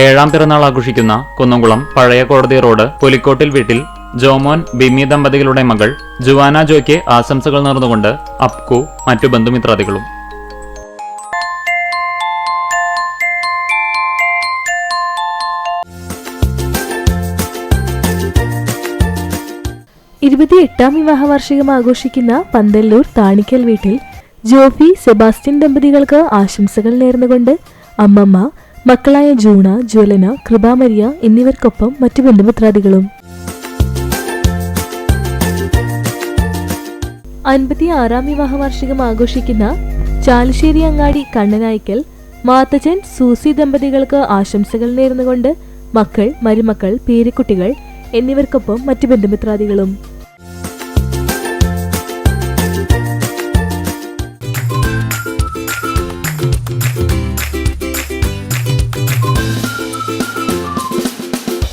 ഏഴാം പിറന്നാൾ ആഘോഷിക്കുന്ന കുന്നംകുളം പഴയ കോടതി റോഡ് പുലിക്കോട്ടിൽ വീട്ടിൽ ജോമോൻ ബിമി ദമ്പതികളുടെ മകൾ ജുവാന ജോയ്ക്ക് ആശംസകൾ നേർന്നുകൊണ്ട് അപ്കു മറ്റു ബന്ധുമിത്രാദികളും. ഇരുപത്തിയെട്ടാം വിവാഹ വാർഷികം ആഘോഷിക്കുന്ന പന്തല്ലൂർ താണിക്കൽ വീട്ടിൽ ജോഫി സെബാസ്റ്റ്യൻ ദമ്പതികൾക്ക് ആശംസകൾ നേർന്നുകൊണ്ട് അമ്മമ്മ, മക്കളായ ജൂണ, ജ്വലന, കൃപാമരിയ എന്നിവർക്കൊപ്പം മറ്റു ബന്ധുമിത്രാദികളും. 56ാം വിവാഹ വാർഷികം ആഘോഷിക്കുന്ന ചാലുശ്ശേരി അങ്ങാടി കണ്ണനായ്ക്കൽ മാത്തച്ചൻ സൂസി ദമ്പതികൾക്ക് ആശംസകൾ നേർന്നുകൊണ്ട് മക്കൾ, മരുമക്കൾ, പേരക്കുട്ടികൾ എന്നിവർക്കൊപ്പം മറ്റു ബന്ധുമിത്രാദികളും.